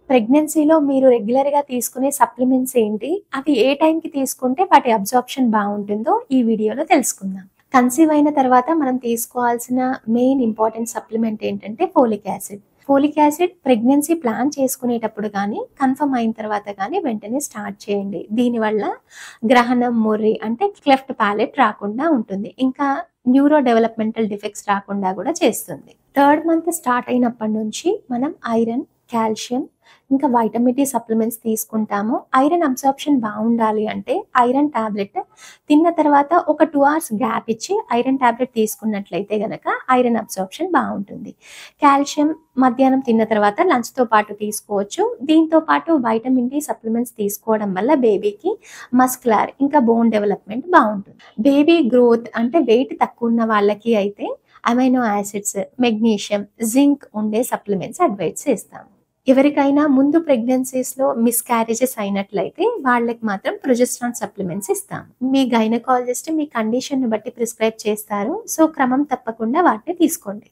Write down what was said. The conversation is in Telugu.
ప్రెగ్నెన్సీలో మీరు రెగ్యులర్‌గా తీసుకునే సప్లిమెంట్స్ ఏంటి? అవి ఏ టైంకి తీసుకుంటే వాటి అబ్జార్ప్షన్ బావుంటుందో ఈ వీడియోలో తెలుసుకుందాం. కన్సీవ్ అయిన తర్వాత మనం తీసుకోవాల్సిన మెయిన్ ఇంపార్టెంట్ సప్లిమెంట్ ఏంటంటే folic acid. Folic acid pregnancy plan చేసుకునేటప్పుడు గానీ, కన్ఫర్మ్ అయిన తర్వాత గానీ వెంటనే స్టార్ట్ చేయండి. దీనివల్ల గ్రహణం, మొర్రి అంటే క్లెఫ్ట్ పాలెట్ రాకుండా ఉంటుంది. ఇంకా న్యూరో డెవలప్‌మెంటల్ డిఫెక్ట్స్ రాకుండా గూడా చేస్తుంది. థర్డ్ మంత్ స్టార్ట్ అయినప్పటి నుంచి మనం ఐరన్, కాల్షియం ఇంకా వైటమిన్ డి సప్లిమెంట్స్ తీసుకుంటాము. ఐరన్ అబ్జార్ప్షన్ బావుండాలి అంటే ఐరన్ టాబ్లెట్ తిన్న తర్వాత ఒక 2 అవర్స్ గ్యాప్ ఇచ్చి ఐరన్ టాబ్లెట్ తీసుకున్నట్లయితే గనక ఐరన్ అబ్జార్ప్షన్ బావుంటుంది. కాల్షియం మధ్యాహ్నం తిన్న తర్వాత లంచ్‌తో పాటు తీసుకోవచ్చు. దీంతో పాటు వైటమిన్ డి సప్లిమెంట్స్ తీసుకోవడం వల్ల బేబీకి మస్కులర్ ఇంకా బోన్ డెవలప్‌మెంట్ బావుంటుంది. బేబీ గ్రోత్ అంటే వెయిట్ తక్కువ ఉన్న వాళ్ళకి అయితే అమైనో యాసిడ్స్, మెగ్నీషియం, జింక్ ఉండే సప్లిమెంట్స్ అడ్వైస్ చేస్తాము. ఎవరికైనా ముందు ప్రెగ్నెన్సీస్‌లో మిస్‌క్యారేజెస్ అయినట్లయితే వాళ్ళకి మాత్రం ప్రొజెస్ట్రాన్ సప్లిమెంట్స్ ఇస్తాము. మీ గైనకాలజిస్ట్ మీ కండిషన్‌ని బట్టి ప్రిస్క్రైబ్ చేస్తారు. సో, క్రమం తప్పకుండా వాటిని తీసుకోండి.